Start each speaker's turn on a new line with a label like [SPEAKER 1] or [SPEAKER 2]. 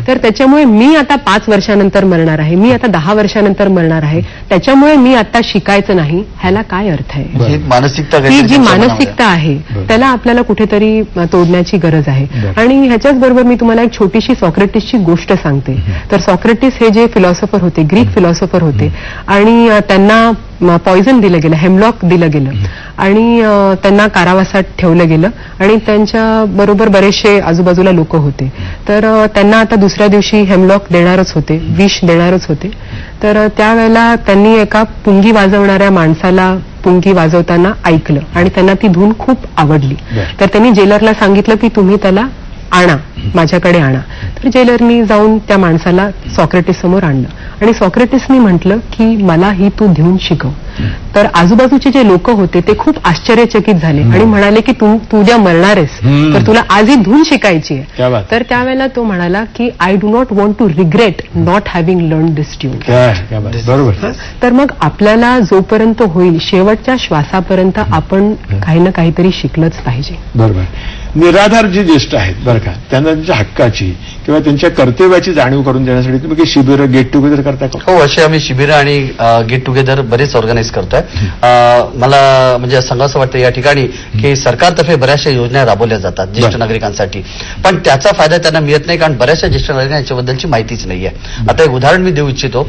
[SPEAKER 1] तर त्याच्यामुळे मी आता 5 वर्षानंतर मरणार आहे, मी आता 10 वर्षानंतर मरणार आहे, त्याच्यामुळे मी आता शिकायचं नाही, ह्याला काय अर्थ आहे?
[SPEAKER 2] मानसिकता,
[SPEAKER 1] ही जी मानसिकता आहे त्याला आपल्याला कुठेतरी तोडण्याची गरज आहे. आणि ह्याच्याच बरोबर मी तुम्हाला एक छोटीशी सॉक्रेटिसची गोष्ट सांगते. तर सॉक्रेटिस हे जे फिलॉसॉफर होते, ग्रीक फिलॉसॉफर होते, आणि त्यांना पॉइझन दिलं गेलं, हेमलॉक दिलं गेलं, आणि त्यांना कारावासात ठेवलं गेलं, आणि त्यांच्या बरोबर बरेचसे आजूबाजूला लोक होते. तर त्यांना आता दुसऱ्या दिवशी हेमलॉक देणारच होते, विष देणारच होते. तर त्यावेळेला त्यांनी एका पुंगी वाजवणाऱ्या माणसाला पुंगी वाजवताना ऐकलं आणि त्यांना ती धून खूप आवडली. तर त्यांनी जेलरला सांगितलं की तुम्ही त्याला आणा, माझ्याकडे आणा. तर जेलरनी जाऊन त्या माणसाला सॉक्रेटिस समोर आणलं आणि सॉक्रेटिसनी म्हटलं की मला ही तू धून शिकव. तर आजूबाजूचे जे लोक होते ते खूप आश्चर्यचकित झाले आणि म्हणाले की तू उद्या मरणार आहेस, तर तुला आज ही धून शिकायची आहे. तर त्यावेळेला तो म्हणाला की I do not want to regret not having learn this tune.
[SPEAKER 3] बरोबर.
[SPEAKER 1] तर मग आपल्याला जोपर्यंत होईल शेवटच्या श्वासापर्यंत आपण काही ना काहीतरी शिकलंच पाहिजे.
[SPEAKER 3] बरोबर. निराधार जे ज्येष्ठ आहेत बरं का, त्यांना त्यांच्या हक्काची किंवा त्यांच्या कर्तव्याची जाणीव करून देण्यासाठी तुम्ही काही शिबिरं, गेट टुगेदर करता का?
[SPEAKER 2] हो, असे आम्ही शिबिरं आणि गेट टुगेदर बरेच ऑर्गनाईज करतोय. मला म्हणजे सांगावं वाटतं या ठिकाणी की सरकारतर्फे बऱ्याचशा योजना राबवल्या जातात ज्येष्ठ नागरिकांसाठी, पण त्याचा फायदा त्यांना मिळत नाही, कारण बऱ्याचशा ज्येष्ठ नागरिकांना याच्याबद्दलची माहितीच नाहीये. आता एक उदाहरण मी देऊ इच्छितो.